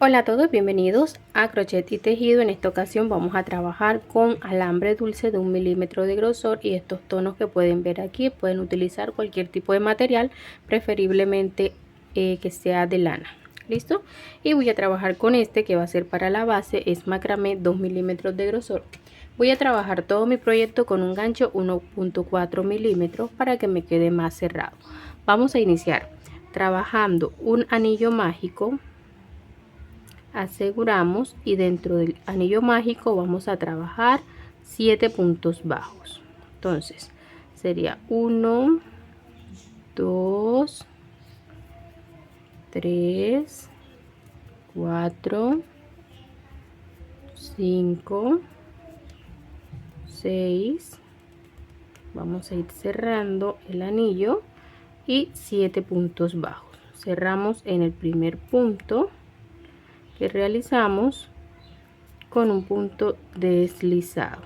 Hola a todos, bienvenidos a Crochet y Tejido. En esta ocasión vamos a trabajar con alambre dulce de 1 milímetro de grosor y estos tonos que pueden ver aquí. Pueden utilizar cualquier tipo de material, preferiblemente que sea de lana. ¿Listo? Y voy a trabajar con este que va a ser para la base, es macramé 2 milímetros de grosor. Voy a trabajar todo mi proyecto con un gancho 1.4 milímetros para que me quede más cerrado. Vamos a iniciar trabajando un anillo mágico. Aseguramos y dentro del anillo mágico vamos a trabajar 7 puntos bajos. Entonces sería 1, 2, 3, 4, 5, 6. Vamos a ir cerrando el anillo y 7 puntos bajos. Cerramos en el primer punto que realizamos con un punto deslizado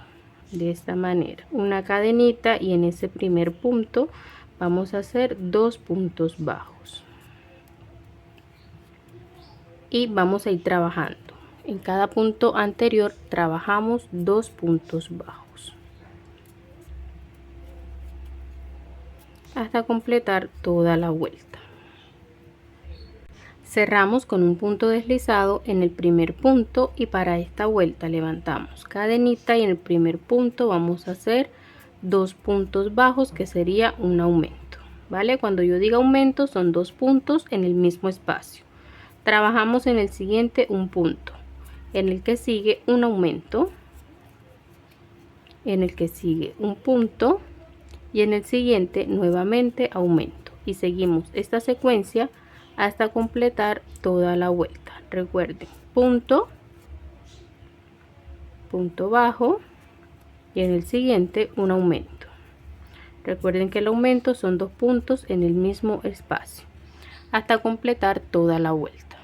de esta manera, una cadenita, y en ese primer punto vamos a hacer 2 puntos bajos y vamos a ir trabajando en cada punto anterior. Trabajamos 2 puntos bajos hasta completar toda la vuelta. Cerramos con un punto deslizado en el primer punto y para esta vuelta levantamos cadenita y en el primer punto vamos a hacer 2 puntos bajos, que sería un aumento, ¿vale? Cuando yo diga aumento son 2 puntos en el mismo espacio. Trabajamos en el siguiente un punto, en el que sigue un aumento, en el que sigue un punto y en el siguiente nuevamente aumento, y seguimos esta secuencia hasta completar toda la vuelta. Recuerden, punto, punto bajo y en el siguiente un aumento. Recuerden que el aumento son 2 puntos en el mismo espacio hasta completar toda la vuelta.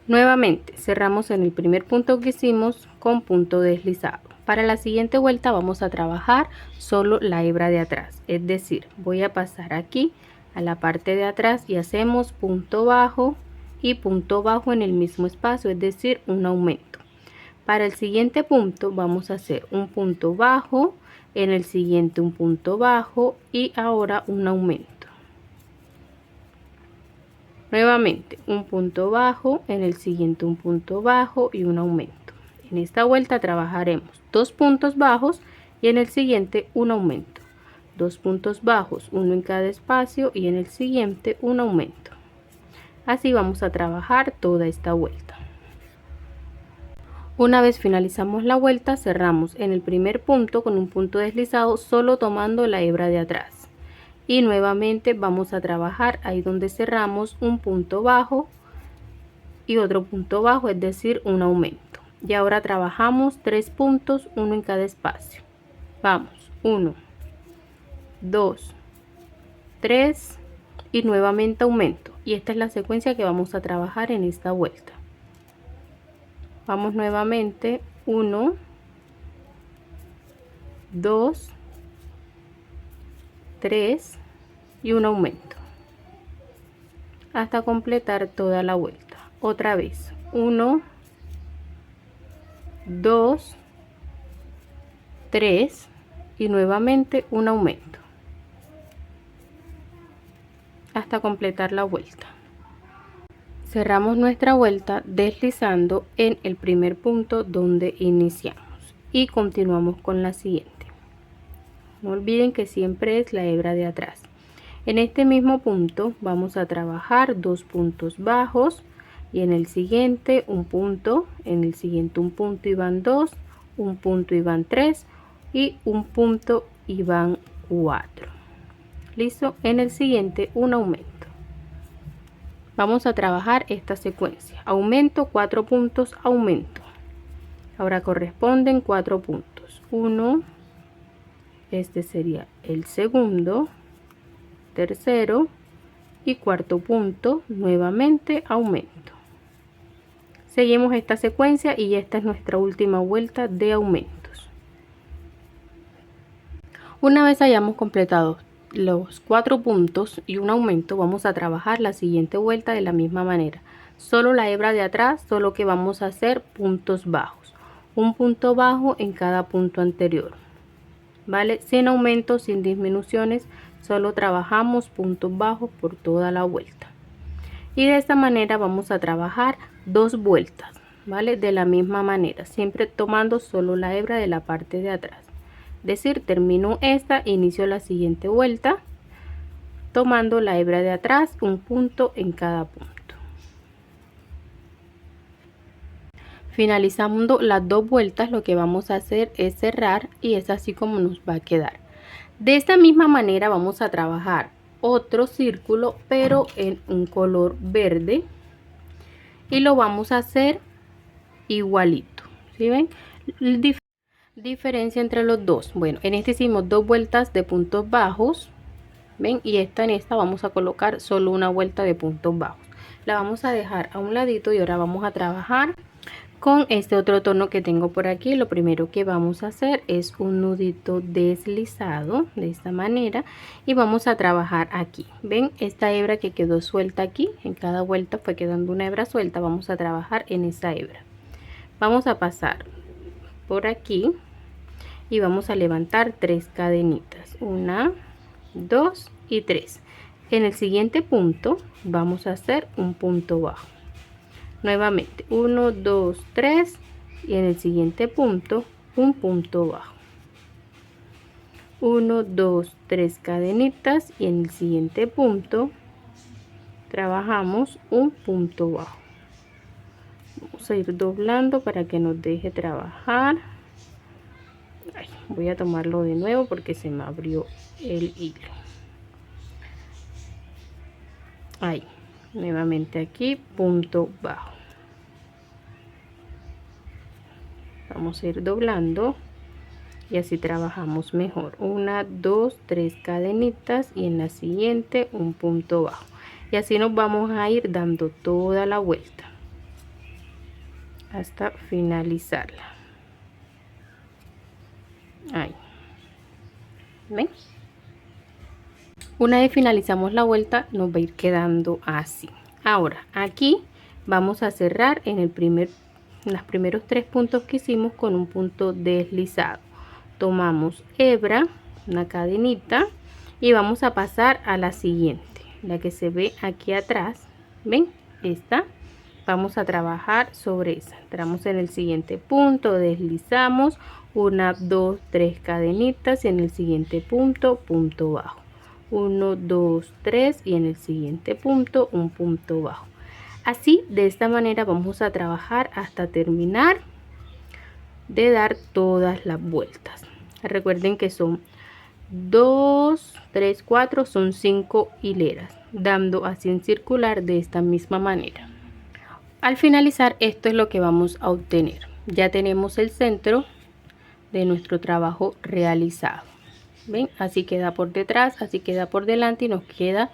Nuevamente cerramos en el primer punto que hicimos con punto deslizado. Para la siguiente vuelta vamos a trabajar solo la hebra de atrás, es decir, voy a pasar aquí a la parte de atrás y hacemos punto bajo y punto bajo en el mismo espacio, es decir, un aumento. Para el siguiente punto vamos a hacer un punto bajo, en el siguiente un punto bajo y ahora un aumento. Nuevamente un punto bajo, en el siguiente un punto bajo y un aumento. En esta vuelta trabajaremos 2 puntos bajos y en el siguiente un aumento. 2 puntos bajos, uno en cada espacio y en el siguiente un aumento. Así vamos a trabajar toda esta vuelta. Una vez finalizamos la vuelta, cerramos en el primer punto con un punto deslizado, solo tomando la hebra de atrás. Y nuevamente vamos a trabajar ahí donde cerramos un punto bajo y otro punto bajo, es decir, un aumento. Y ahora trabajamos 3 puntos, uno en cada espacio. Vamos, 1, 2, 3 y nuevamente aumento, y esta es la secuencia que vamos a trabajar en esta vuelta. Vamos nuevamente, 1, 2, 3 y un aumento hasta completar toda la vuelta. Otra vez, 1, 2, 3 y nuevamente un aumento hasta completar la vuelta. Cerramos nuestra vuelta deslizando en el primer punto donde iniciamos y continuamos con la siguiente. No olviden que siempre es la hebra de atrás. En este mismo punto vamos a trabajar 2 puntos bajos y en el siguiente un punto, en el siguiente un punto y van 2, un punto y van 3 y un punto y van 4. Listo. En el siguiente un aumento. Vamos a trabajar esta secuencia, aumento, 4 puntos, aumento. Ahora corresponden 4 puntos, 1, este sería el segundo, tercero y cuarto punto, nuevamente aumento. Seguimos esta secuencia y esta es nuestra última vuelta de aumentos. Una vez hayamos completado los 4 puntos y un aumento, vamos a trabajar la siguiente vuelta de la misma manera, solo la hebra de atrás, solo que vamos a hacer puntos bajos, un punto bajo en cada punto anterior, ¿vale? Sin aumentos, sin disminuciones, solo trabajamos puntos bajos por toda la vuelta. Y de esta manera vamos a trabajar 2 vueltas, ¿vale? De la misma manera, siempre tomando solo la hebra de la parte de atrás. Es decir, termino esta, inicio la siguiente vuelta, tomando la hebra de atrás, un punto en cada punto. Finalizando las 2 vueltas, lo que vamos a hacer es cerrar y es así como nos va a quedar. De esta misma manera vamos a trabajar otro círculo, pero en un color verde, y lo vamos a hacer igualito. ¿Sí ven? Diferencia entre los dos. Bueno, en este hicimos 2 vueltas de puntos bajos, ven, y en esta vamos a colocar solo una vuelta de puntos bajos. La vamos a dejar a un ladito y ahora vamos a trabajar con este otro tono que tengo por aquí. Lo primero que vamos a hacer es un nudito deslizado de esta manera y vamos a trabajar aquí. Ven esta hebra que quedó suelta aquí, en cada vuelta fue quedando una hebra suelta. Vamos a trabajar en esa hebra, vamos a pasar por aquí y vamos a levantar 3 cadenitas, 1, 2 y 3. En el siguiente punto vamos a hacer un punto bajo. Nuevamente 1, 2, 3 y en el siguiente punto un punto bajo. 1, 2, 3 cadenitas y en el siguiente punto trabajamos un punto bajo. Vamos a ir doblando para que nos deje trabajar. Ay, voy a tomarlo de nuevo porque se me abrió el hilo. Ahí, nuevamente aquí, punto bajo. Vamos a ir doblando y así trabajamos mejor. 1, 2, 3 cadenitas y en la siguiente un punto bajo. Y así nos vamos a ir dando toda la vuelta hasta finalizarla. Ahí. ¿Ven? Una vez finalizamos la vuelta nos va a ir quedando así. Ahora aquí vamos a cerrar en los primeros 3 puntos que hicimos con un punto deslizado. Tomamos hebra, una cadenita y vamos a pasar a la siguiente, la que se ve aquí atrás. ¿Ven? Esta. Vamos a trabajar sobre esa. Entramos en el siguiente punto, deslizamos 1, 2, 3 cadenitas y en el siguiente punto, punto bajo. 1, 2, 3 y en el siguiente punto un punto bajo. Así, de esta manera vamos a trabajar hasta terminar de dar todas las vueltas. Recuerden que son 2, 3, 4, son 5 hileras, dando así en circular de esta misma manera. Al finalizar, esto es lo que vamos a obtener. Ya tenemos el centro de nuestro trabajo realizado. ¿Ven? Así queda por detrás, así queda por delante y nos queda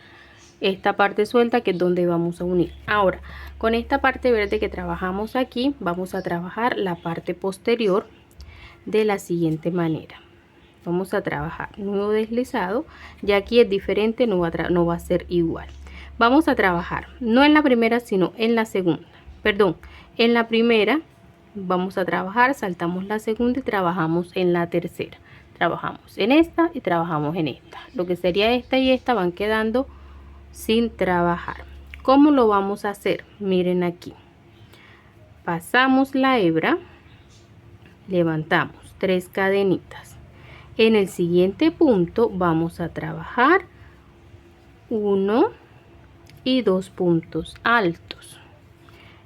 esta parte suelta que es donde vamos a unir. Ahora, con esta parte verde que trabajamos aquí, vamos a trabajar la parte posterior de la siguiente manera. Vamos a trabajar nudo deslizado, ya aquí es diferente, no va a ser igual. Vamos a trabajar no en la primera sino en la segunda, perdón, en la primera vamos a trabajar, saltamos la segunda y trabajamos en la tercera. Trabajamos en esta y trabajamos en esta. Lo que sería esta y esta van quedando sin trabajar. ¿Cómo lo vamos a hacer? Miren aquí. Pasamos la hebra, levantamos 3 cadenitas. En el siguiente punto vamos a trabajar 1 y 2 puntos altos.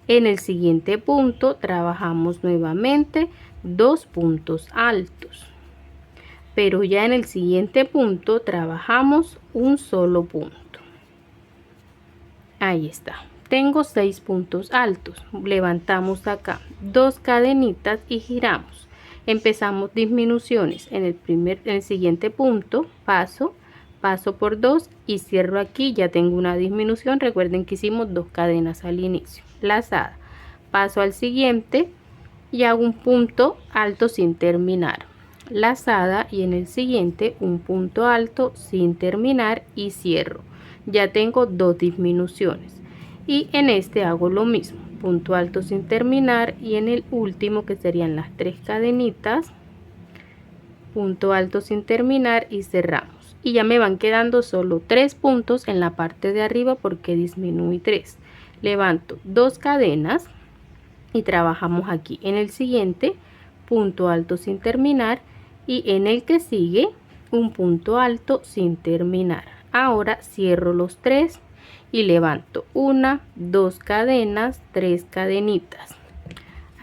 En el siguiente punto trabajamos nuevamente 2 puntos altos. Pero ya en el siguiente punto trabajamos un solo punto. Ahí está. Tengo 6 puntos altos. Levantamos acá 2 cadenitas y giramos. Empezamos disminuciones. En el siguiente punto paso por 2 y cierro aquí. Ya tengo una disminución. Recuerden que hicimos 2 cadenas al inicio. Lazada. Paso al siguiente y hago un punto alto sin terminar. Lazada y en el siguiente un punto alto sin terminar y cierro. Ya tengo 2 disminuciones. y en este hago lo mismo, punto alto sin terminar, y en el último, que serían las 3 cadenitas, punto alto sin terminar y cerramos. Y ya me van quedando solo 3 puntos en la parte de arriba porque disminuí 3. Levanto 2 cadenas y trabajamos aquí. En el siguiente, punto alto sin terminar, y en el que sigue un punto alto sin terminar. Ahora cierro los 3 y levanto 1, 2 cadenas, 3 cadenitas.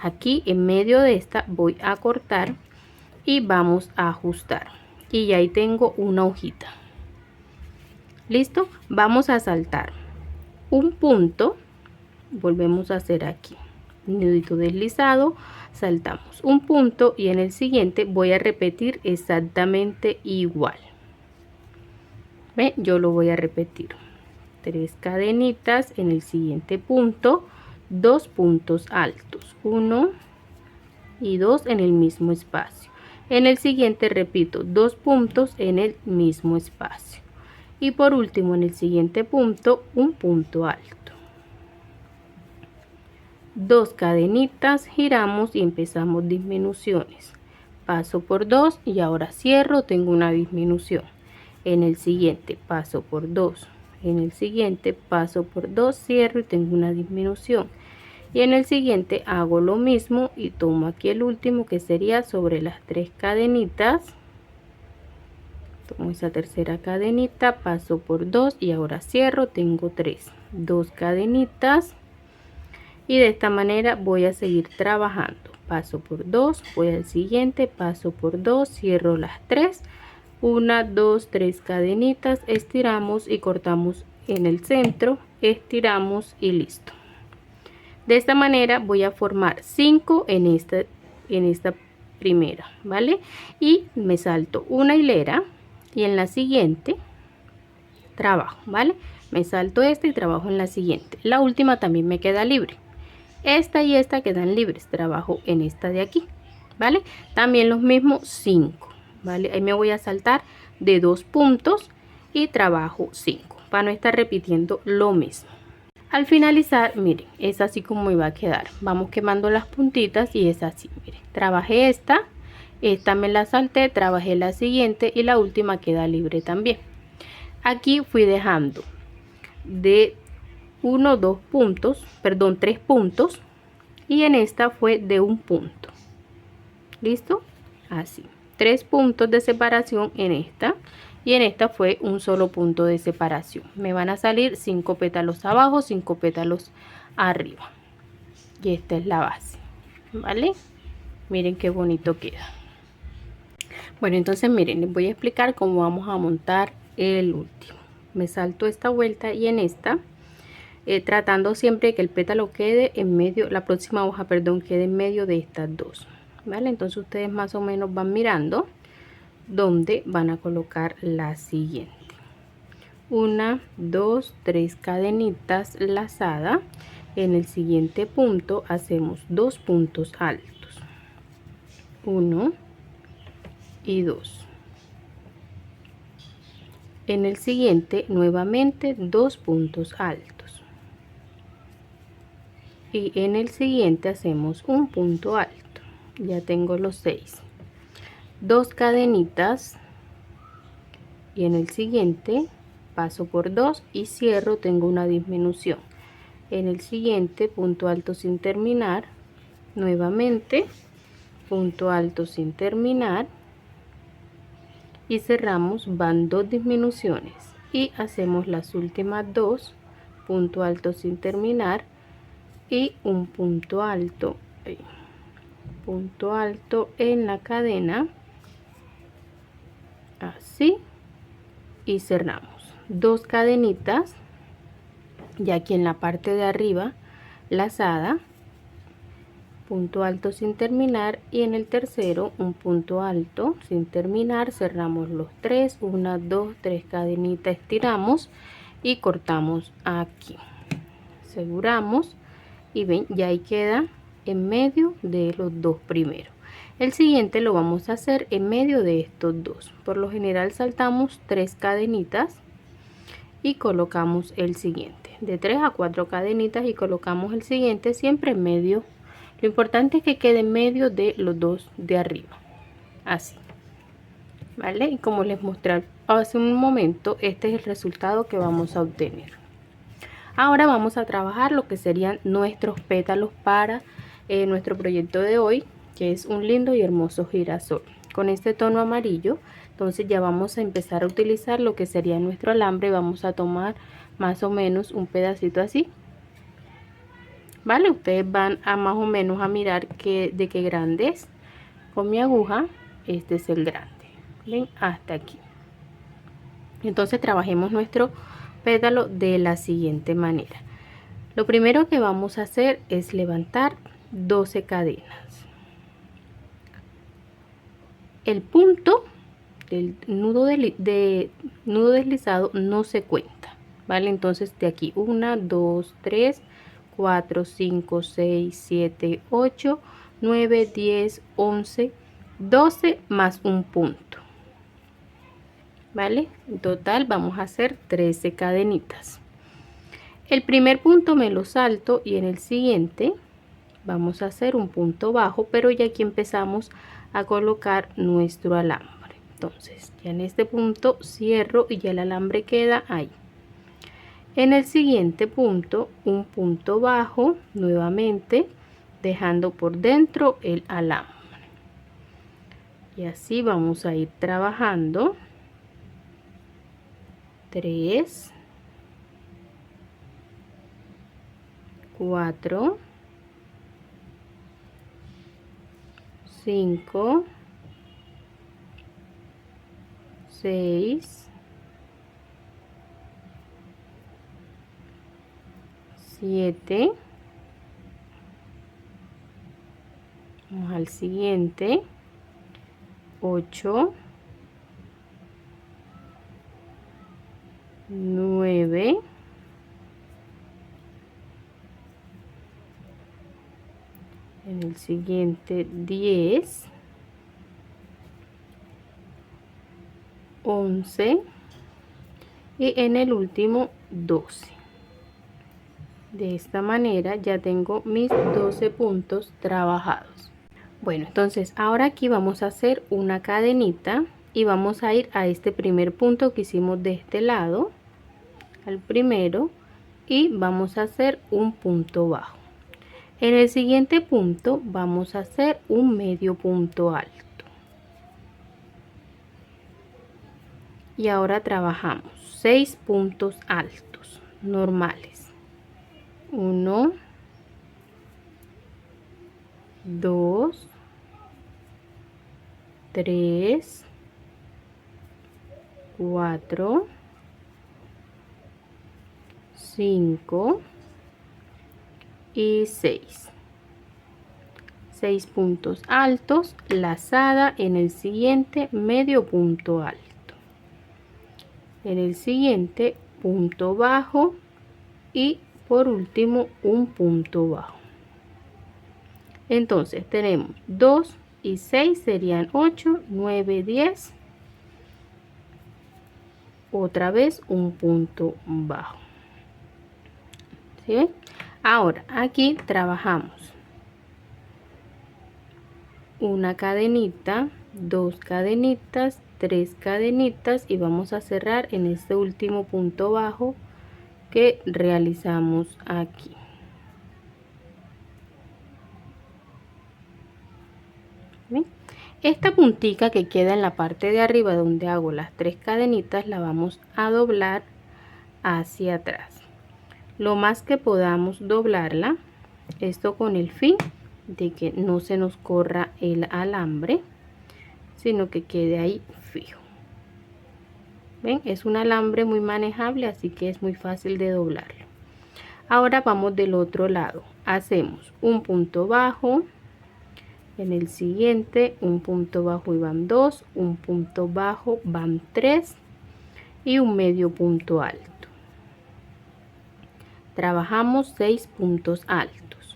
Aquí en medio de esta voy a cortar y vamos a ajustar, y ya ahí tengo una hojita. Listo, vamos a saltar un punto, volvemos a hacer aquí nudito deslizado, saltamos un punto y en el siguiente voy a repetir exactamente igual. ¿Ven? Yo lo voy a repetir, 3 cadenitas, en el siguiente punto 2 puntos altos, 1 y 2 en el mismo espacio. En el siguiente repito 2 puntos en el mismo espacio y por último en el siguiente punto un punto alto. 2 cadenitas, giramos y empezamos disminuciones. Paso por 2 y ahora cierro, tengo una disminución. En el siguiente paso por 2, en el siguiente paso por 2, cierro y tengo una disminución. Y en el siguiente hago lo mismo y tomo aquí el último, que sería sobre las 3 cadenitas. Tomo esa tercera cadenita, paso por 2 y ahora cierro, tengo 3, 2 cadenitas. Y de esta manera voy a seguir trabajando. Paso por 2, voy al siguiente, paso por 2, cierro las 3, 1, 2, 3 cadenitas, estiramos y cortamos en el centro, estiramos y listo. De esta manera voy a formar 5 en esta primera, ¿vale? Y me salto una hilera y en la siguiente trabajo, ¿vale? Me salto esta y trabajo en la siguiente. La última también me queda libre. Esta y esta quedan libres, trabajo en esta de aquí, ¿vale? También los mismos 5, ¿vale? Ahí me voy a saltar de 2 puntos y trabajo 5 para no estar repitiendo lo mismo. Al finalizar, miren, es así como iba a quedar. Vamos quemando las puntitas y es así, miren. Trabajé esta me la salté, trabajé la siguiente y la última queda libre también. Aquí fui dejando de 1, 2 puntos, perdón, 3 puntos, y en esta fue de 1 punto. ¿Listo? Así, 3 puntos de separación en esta, y en esta fue un solo punto de separación. Me van a salir 5 pétalos abajo, 5 pétalos arriba, y esta es la base, ¿vale? Miren qué bonito queda. Bueno, entonces miren, les voy a explicar cómo vamos a montar el último. Me salto esta vuelta y en esta tratando siempre que el pétalo quede en medio, la próxima hoja, perdón, quede en medio de estas dos, ¿vale? Entonces ustedes más o menos van mirando dónde van a colocar la siguiente. 1, 2, 3 cadenitas lazada. En el siguiente punto hacemos 2 puntos altos, 1 y 2. En el siguiente nuevamente 2 puntos altos. Y en el siguiente hacemos un punto alto. Ya tengo los 6, 2 cadenitas y en el siguiente paso por 2 y cierro, tengo una disminución. En el siguiente punto alto sin terminar, nuevamente punto alto sin terminar y cerramos, van 2 disminuciones y hacemos las últimas 2, punto alto sin terminar y un punto alto en la cadena, así, y cerramos 2 cadenitas ya aquí en la parte de arriba lazada, punto alto sin terminar y en el tercero un punto alto sin terminar, cerramos los 3, 1, 2, 3 cadenitas, estiramos y cortamos aquí, aseguramos. Y ven, ya ahí queda en medio de los 2 primeros. El siguiente lo vamos a hacer en medio de estos 2. Por lo general saltamos 3 cadenitas y colocamos el siguiente. De 3 a 4 cadenitas y colocamos el siguiente, siempre en medio. Lo importante es que quede en medio de los dos de arriba, así, ¿vale? Y como les mostré hace un momento, este es el resultado que vamos a obtener. Ahora vamos a trabajar lo que serían nuestros pétalos para nuestro proyecto de hoy, que es un lindo y hermoso girasol. Con este tono amarillo, entonces ya vamos a empezar a utilizar lo que sería nuestro alambre. Vamos a tomar más o menos un pedacito así, ¿vale? Ustedes van a más o menos a mirar de qué grande es. Con mi aguja, este es el grande, ¿ven? Hasta aquí. Entonces trabajemos nuestro pétalo de la siguiente manera. Lo primero que vamos a hacer es levantar 12 cadenas. El punto del nudo deslizado no se cuenta, ¿vale? Entonces de aquí 1, 2, 3, 4, 5, 6, 7, 8, 9, 10, 11, 12 más un punto, ¿vale? En total vamos a hacer 13 cadenitas. El primer punto me lo salto y en el siguiente vamos a hacer un punto bajo, pero ya aquí empezamos a colocar nuestro alambre. Entonces ya en este punto cierro y ya el alambre queda ahí. En el siguiente punto un punto bajo nuevamente, dejando por dentro el alambre, y así vamos a ir trabajando. 3, 4, 5, 6, 7, vamos al siguiente, 8, 9, en el siguiente 10, 11 y en el último 12. De esta manera ya tengo mis 12 puntos trabajados. Bueno, entonces ahora aquí vamos a hacer una cadenita y vamos a ir a este primer punto que hicimos de este lado, al primero, y vamos a hacer un punto bajo. En el siguiente punto vamos a hacer un medio punto alto. Y ahora trabajamos 6 puntos altos normales. 1, 2, 3, 4, 5 y 6. 6 puntos altos, lazada en el siguiente medio punto alto. En el siguiente punto bajo y por último un punto bajo. Entonces tenemos 2 y 6 serían 8, 9, 10. Otra vez un punto bajo. ¿Sí ven? Ahora aquí trabajamos una cadenita, 2 cadenitas, 3 cadenitas y vamos a cerrar en este último punto bajo que realizamos aquí. ¿Ven? Esta puntica que queda en la parte de arriba donde hago las 3 cadenitas la vamos a doblar hacia atrás lo más que podamos, doblarla, esto con el fin de que no se nos corra el alambre, sino que quede ahí fijo. ¿Ven? Es un alambre muy manejable, así que es muy fácil de doblarlo. Ahora vamos del otro lado, hacemos un punto bajo, en el siguiente un punto bajo y van 2, un punto bajo van 3 y un medio punto alto. Trabajamos 6 puntos altos.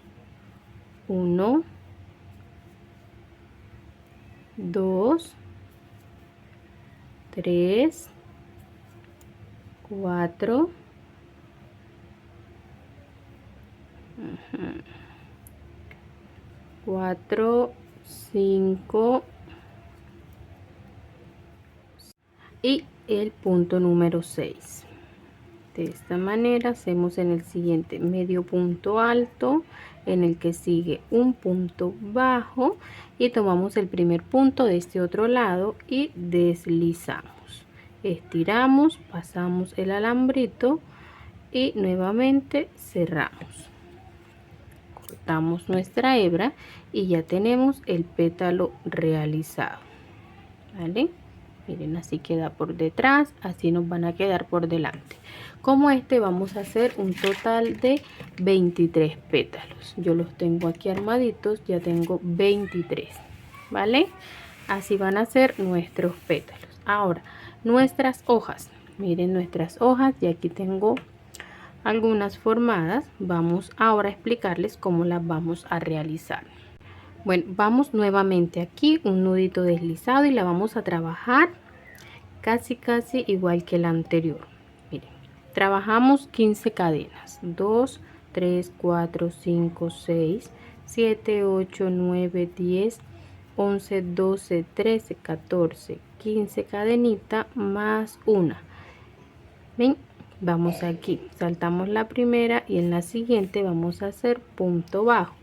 1, 2, 3, 4, 4, 5 y el punto número 6. De esta manera hacemos en el siguiente medio punto alto, en el que sigue un punto bajo, y tomamos el primer punto de este otro lado y deslizamos, estiramos, pasamos el alambrito y nuevamente cerramos, cortamos nuestra hebra y ya tenemos el pétalo realizado, ¿vale? Miren, así queda por detrás, así nos van a quedar por delante. Como este vamos a hacer un total de 23 pétalos. Yo los tengo aquí armaditos, ya tengo 23, ¿vale? Así van a ser nuestros pétalos. Ahora, nuestras hojas. Miren nuestras hojas, y aquí tengo algunas formadas. Vamos ahora a explicarles cómo las vamos a realizar. Bueno, vamos nuevamente aquí, un nudito deslizado, y la vamos a trabajar casi igual que la anterior. Miren, trabajamos 15 cadenas, 2, 3, 4, 5, 6, 7, 8, 9, 10, 11, 12, 13, 14, 15 cadenitas más una. Ven, vamos aquí, saltamos la primera y en la siguiente vamos a hacer punto bajo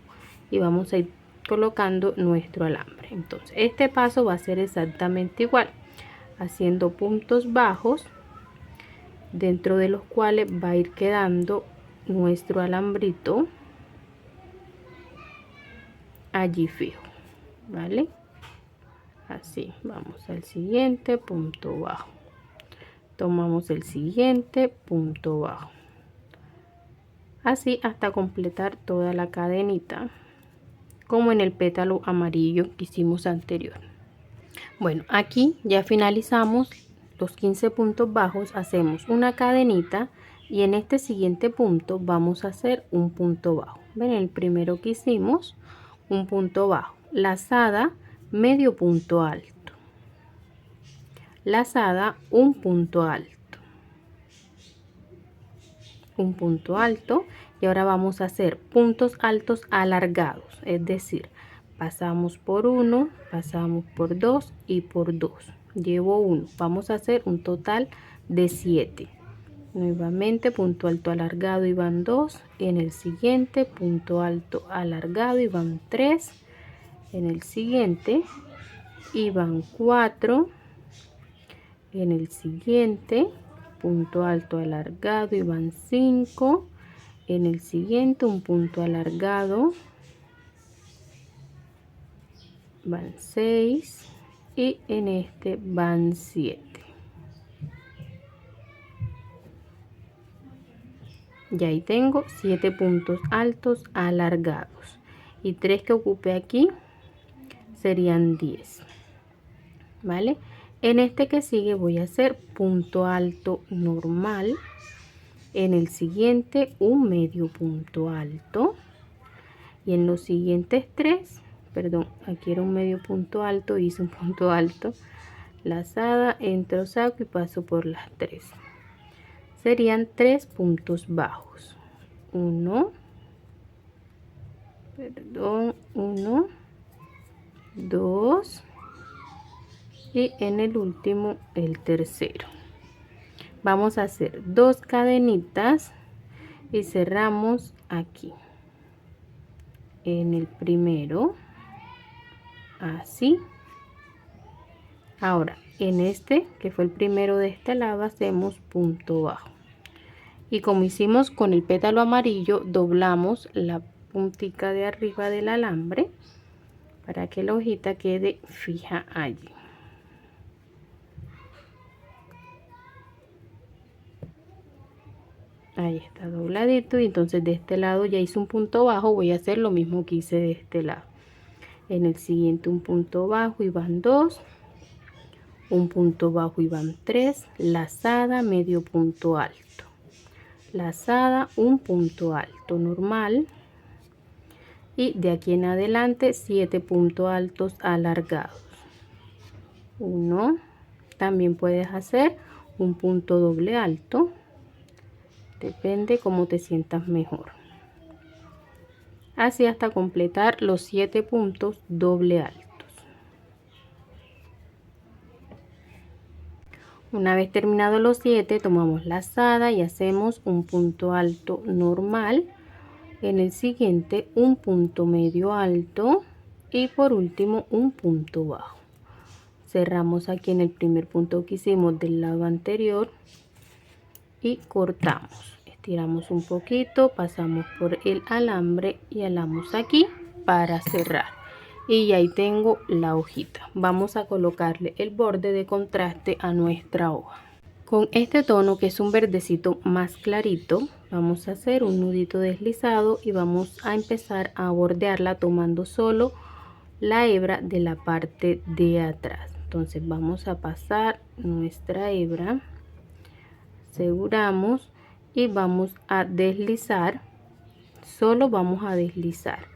y vamos a ir colocando nuestro alambre. Entonces este paso va a ser exactamente igual, haciendo puntos bajos dentro de los cuales va a ir quedando nuestro alambrito allí fijo, ¿vale? Así, vamos al siguiente punto bajo, tomamos el siguiente punto bajo, así hasta completar toda la cadenita, como en el pétalo amarillo que hicimos anterior. Bueno, aquí ya finalizamos los 15 puntos bajos, hacemos una cadenita y en este siguiente punto vamos a hacer un punto bajo. Ven, el primero que hicimos, un punto bajo, lazada, medio punto alto, lazada, un punto alto, un punto alto, y ahora vamos a hacer puntos altos alargados, es decir, pasamos por uno, pasamos por dos y por dos, llevo uno, vamos a hacer un total de 7. Nuevamente punto alto alargado y van 2, en el siguiente punto alto alargado y van 3, en el siguiente y van 4, en el siguiente punto alto alargado y van 5, en el siguiente un punto alargado, van 6 y en este van 7. Y ahí tengo 7 puntos altos alargados y 3 que ocupé aquí serían 10, ¿vale? En este que sigue voy a hacer punto alto normal, en el siguiente un medio punto alto y en los siguientes 3, perdón, aquí era un medio punto alto, hice un punto alto, lazada, entro, saco y paso por las 3. Serían 3 puntos bajos, 1, 2 y en el último el tercero. Vamos a hacer 2 cadenitas y cerramos aquí en el primero, así. Ahora en este que fue el primero de este lado hacemos punto bajo y como hicimos con el pétalo amarillo, doblamos la puntica de arriba del alambre para que la hojita quede fija allí. Ahí está dobladito, y entonces de este lado ya hice un punto bajo, voy a hacer lo mismo que hice de este lado. En el siguiente un punto bajo y van 2, un punto bajo y van 3, lazada, medio punto alto, lazada, un punto alto normal y de aquí en adelante 7 puntos altos alargados. 1, también puedes hacer un punto doble alto, depende cómo te sientas mejor. Así hasta completar los 7 puntos doble altos. Una vez terminados los 7, tomamos lazada y hacemos un punto alto normal. En el siguiente un punto medio alto y por último un punto bajo. Cerramos aquí en el primer punto que hicimos del lado anterior y cortamos. Estiramos un poquito, pasamos por el alambre y alamos aquí para cerrar. Y ahí tengo la hojita. Vamos a colocarle el borde de contraste a nuestra hoja. Con este tono, que es un verdecito más clarito, vamos a hacer un nudito deslizado y vamos a empezar a bordearla tomando solo la hebra de la parte de atrás. Entonces vamos a pasar nuestra hebra, aseguramos y vamos a deslizar. Solo vamos a deslizar,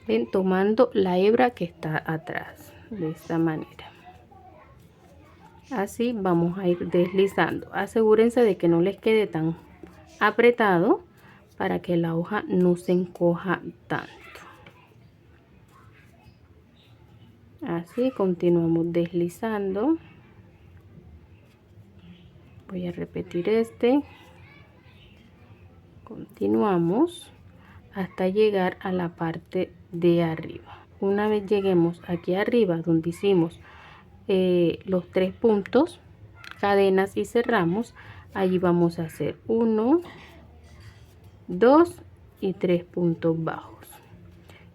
¿ven? Tomando la hebra que está atrás, de esta manera. Así vamos a ir deslizando. Asegúrense de que no les quede tan apretado para que la hoja no se encoja tanto. Así continuamos deslizando. Voy a repetir este. Continuamos hasta llegar a la parte de arriba. Una vez lleguemos aquí arriba donde hicimos los 3 puntos, cadenas y cerramos, allí vamos a hacer 1, 2 y 3 puntos bajos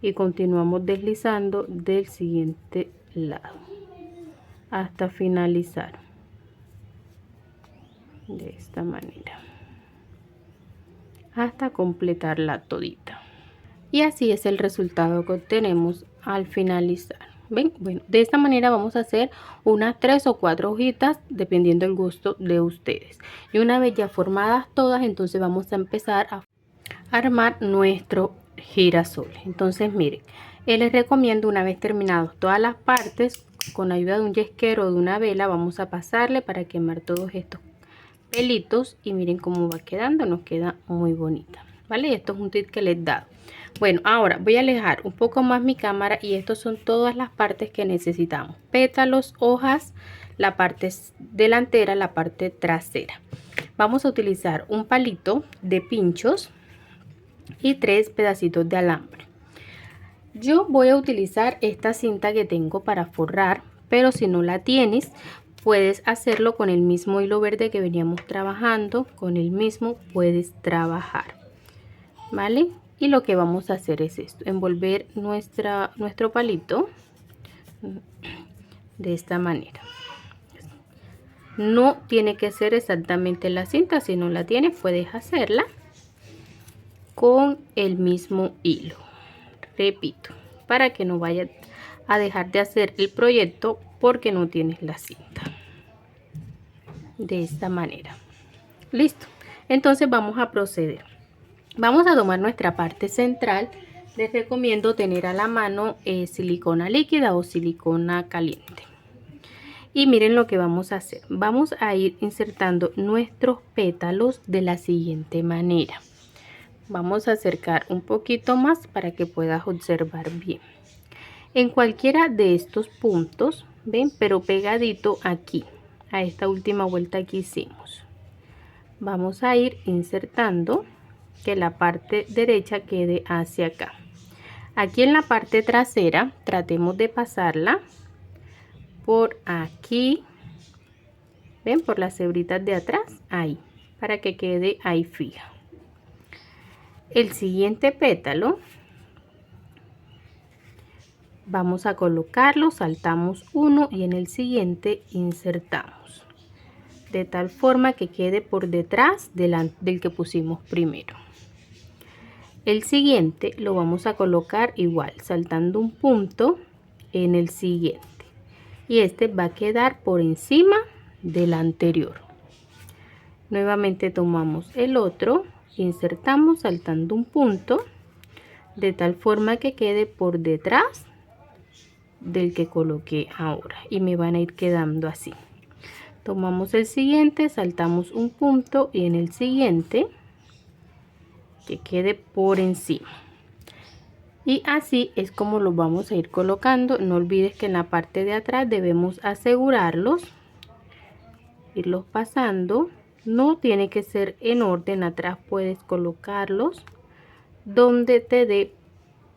y continuamos deslizando del siguiente lado hasta finalizar de esta manera hasta completarla todita. Y así es el resultado que obtenemos al finalizar. ¿Ven? Bueno, de esta manera vamos a hacer unas 3 o 4 hojitas dependiendo del gusto de ustedes. Y una vez ya formadas todas, entonces vamos a empezar a armar nuestro girasol. Entonces miren, les recomiendo, una vez terminados todas las partes, con ayuda de un yesquero o de una vela, vamos a pasarle para quemar todos estos pelitos y miren cómo va quedando, nos queda muy bonita, ¿vale? Esto es un tip que les he dado. Bueno, ahora voy a alejar un poco más mi cámara y estos son todas las partes que necesitamos: pétalos, hojas, la parte delantera, la parte trasera. Vamos a utilizar un palito de pinchos y 3 pedacitos de alambre. Yo voy a utilizar esta cinta que tengo para forrar, pero si no la tienes, puedes hacerlo con el mismo hilo verde que veníamos trabajando, con el mismo puedes trabajar, ¿vale? Y lo que vamos a hacer es esto: envolver nuestro palito de esta manera. No tiene que ser exactamente la cinta, si no la tienes puedes hacerla con el mismo hilo. Repito, para que no vayas a dejar de hacer el proyecto porque no tienes la cinta. De esta manera. Listo. Entonces vamos a proceder. Vamos a tomar nuestra parte central. Les recomiendo tener a la mano silicona líquida o silicona caliente. Y miren lo que vamos a hacer. Vamos a ir insertando nuestros pétalos de la siguiente manera. Vamos a acercar un poquito más para que puedas observar bien. En cualquiera de estos puntos, ven, pero pegadito aquí, a esta última vuelta que hicimos. Vamos a ir insertando que la parte derecha quede hacia acá. Aquí en la parte trasera tratemos de pasarla por aquí, ven, por las hebritas de atrás, ahí, para que quede ahí fija. El siguiente pétalo vamos a colocarlo, saltamos uno y en el siguiente insertamos de tal forma que quede por detrás del que pusimos primero. El siguiente lo vamos a colocar igual, saltando un punto en el siguiente, y este va a quedar por encima del anterior. Nuevamente tomamos el otro, insertamos saltando un punto de tal forma que quede por detrás del que coloqué ahora, y me van a ir quedando así. tomamos el siguiente, saltamos un punto y en el siguiente que quede por encima. Y así es como los vamos a ir colocando. No olvides que en la parte de atrás debemos asegurarlos, irlos pasando. No tiene que ser en orden, atrás puedes colocarlos donde te dé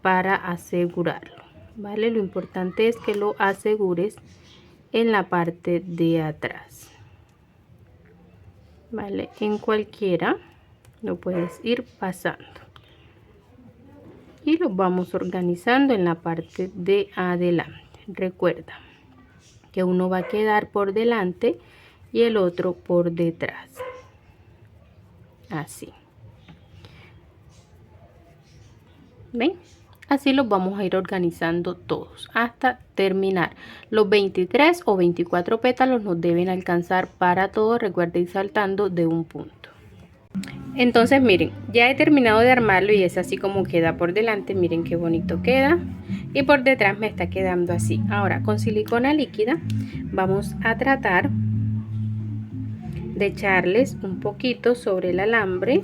para asegurarlo, ¿vale? Lo importante es que lo asegures en la parte de atrás, ¿vale? En cualquiera lo puedes ir pasando y los vamos organizando en la parte de adelante. Recuerda que uno va a quedar por delante y el otro por detrás, así. ¿Ven? Así los vamos a ir organizando todos hasta terminar. Los 23 o 24 pétalos nos deben alcanzar para todo. Recuerda ir saltando de un punto. Entonces miren, ya he terminado de armarlo y es así como queda por delante. Miren qué bonito queda. Y por detrás me está quedando así. Ahora con silicona líquida vamos a tratar de echarles un poquito sobre el alambre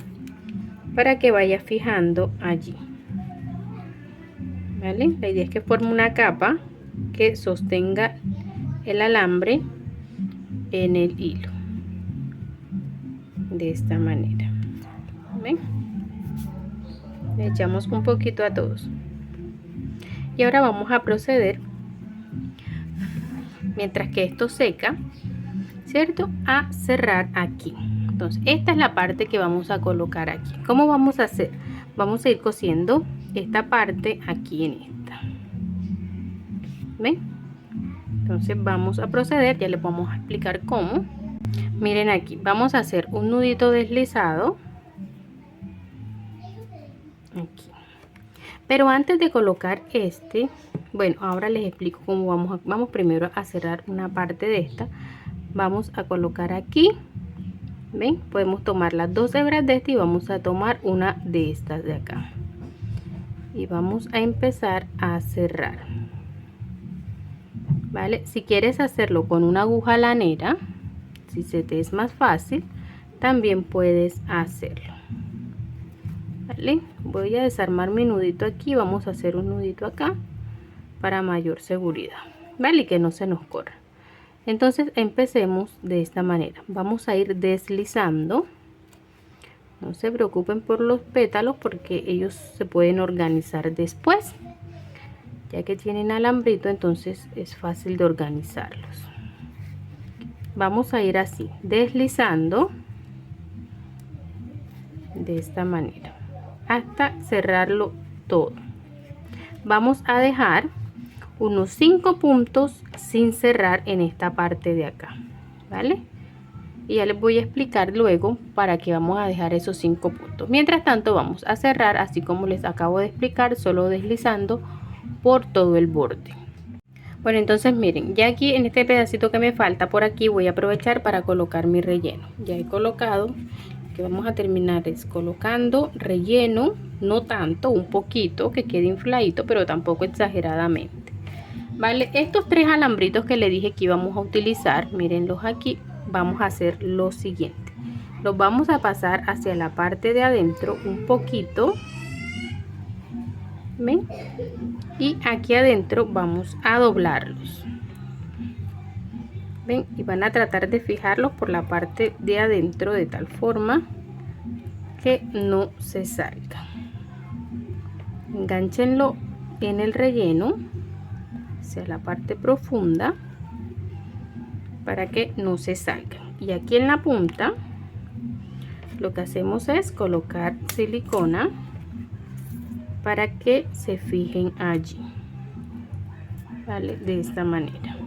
para que vaya fijando allí. ¿Vale? La idea es que forme una capa que sostenga el alambre en el hilo de esta manera. ¿Ven? Le echamos un poquito a todos y ahora vamos a proceder, mientras que esto seca, ¿cierto?, a cerrar aquí. Entonces esta es la parte que vamos a colocar aquí. ¿Cómo vamos a hacer? Vamos a ir cosiendo esta parte aquí en esta. ¿Ven? Entonces vamos a proceder, ya les vamos a explicar cómo. Miren aquí, vamos a hacer un nudito deslizado aquí. Pero antes de colocar este, bueno, ahora les explico cómo vamos primero a cerrar una parte de esta. Vamos a colocar aquí, ven, podemos tomar las dos hebras de esta y vamos a tomar una de estas de acá y vamos a empezar a cerrar, vale. Si quieres hacerlo con una aguja lanera, si se te es más fácil, también puedes hacerlo, vale. Voy a desarmar mi nudito aquí, vamos a hacer un nudito acá para mayor seguridad, vale, y que no se nos corra. Entonces empecemos de esta manera, vamos a ir deslizando. No se preocupen por los pétalos porque ellos se pueden organizar después, ya que tienen alambrito, entonces es fácil de organizarlos. Vamos a ir así, deslizando de esta manera hasta cerrarlo todo. Vamos a dejar unos 5 puntos sin cerrar en esta parte de acá, ¿vale? Y ya les voy a explicar luego para qué vamos a dejar esos 5 puntos. Mientras tanto vamos a cerrar así como les acabo de explicar, solo deslizando por todo el borde. Bueno, entonces miren, ya aquí en este pedacito que me falta por aquí voy a aprovechar para colocar mi relleno. Ya he colocado, lo que vamos a terminar es colocando relleno, no tanto, un poquito, que quede infladito, pero tampoco exageradamente. Vale, estos 3 alambritos que le dije que íbamos a utilizar, mírenlos aquí. Vamos a hacer lo siguiente, los vamos a pasar hacia la parte de adentro un poquito, ¿ven? Y aquí adentro vamos a doblarlos, ¿ven? Y van a tratar de fijarlos por la parte de adentro de tal forma que no se salga. Enganchenlo en el relleno hacia la parte profunda para que no se salgan. Y aquí en la punta lo que hacemos es colocar silicona para que se fijen allí, vale, de esta manera.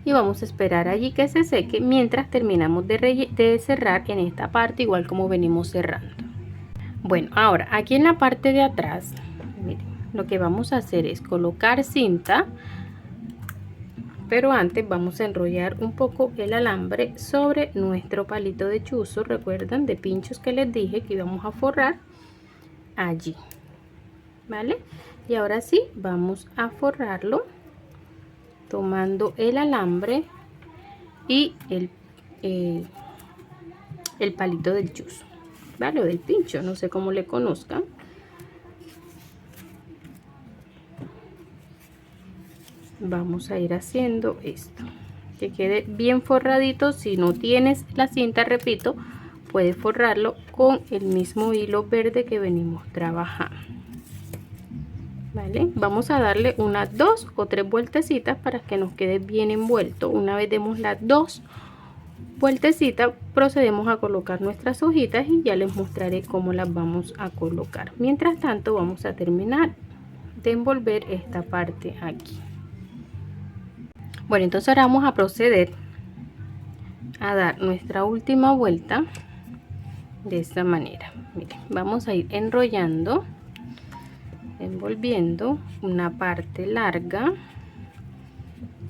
Y vamos a esperar allí que se seque mientras terminamos de cerrar en esta parte, igual como venimos cerrando. Bueno, ahora aquí en la parte de atrás, miren, lo que vamos a hacer es colocar cinta, pero antes vamos a enrollar un poco el alambre sobre nuestro palito de chuzo. Recuerdan de pinchos que les dije que íbamos a forrar allí, vale. Y ahora sí vamos a forrarlo tomando el alambre y el palito del chuzo, ¿vale? O del pincho, no sé cómo le conozcan. Vamos a ir haciendo esto, que quede bien forradito. Si no tienes la cinta, repito, puedes forrarlo con el mismo hilo verde que venimos trabajando, ¿vale? Vamos a darle unas 2 o 3 vueltecitas para que nos quede bien envuelto. Una vez demos las 2 vueltecitas, procedemos a colocar nuestras hojitas y ya les mostraré cómo las vamos a colocar. Mientras tanto, vamos a terminar de envolver esta parte aquí. Bueno, entonces ahora vamos a proceder a dar nuestra última vuelta de esta manera. Miren, vamos a ir enrollando, envolviendo una parte larga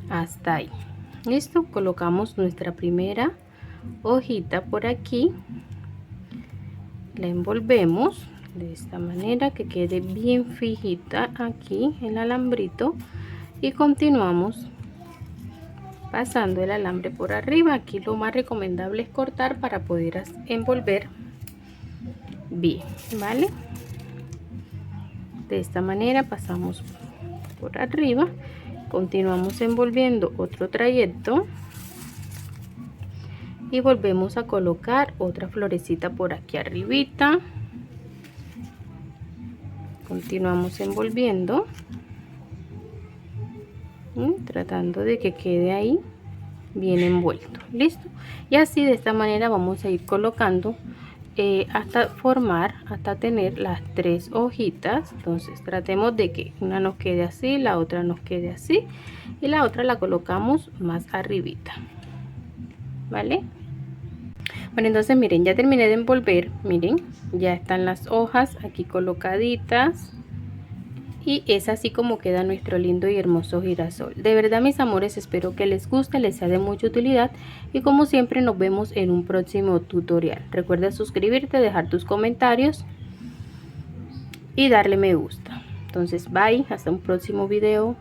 hasta ahí. Listo, colocamos nuestra primera hojita por aquí, la envolvemos de esta manera que quede bien fijita aquí el alambrito y continuamos pasando el alambre por arriba. Aquí lo más recomendable es cortar para poder envolver bien, ¿vale? De esta manera pasamos por arriba, continuamos envolviendo otro trayecto y volvemos a colocar otra florecita por aquí arribita. Continuamos envolviendo, tratando de que quede ahí bien envuelto. Listo, y así de esta manera vamos a ir colocando hasta tener las 3 hojitas. Entonces tratemos de que una nos quede así, la otra nos quede así y la otra la colocamos más arribita, ¿vale? Bueno, entonces miren, ya terminé de envolver. Miren, ya están las hojas aquí colocaditas y es así como queda nuestro lindo y hermoso girasol. De verdad, mis amores, espero que les guste, les sea de mucha utilidad y como siempre nos vemos en un próximo tutorial. Recuerda suscribirte, dejar tus comentarios y darle me gusta. Entonces, bye, hasta un próximo video.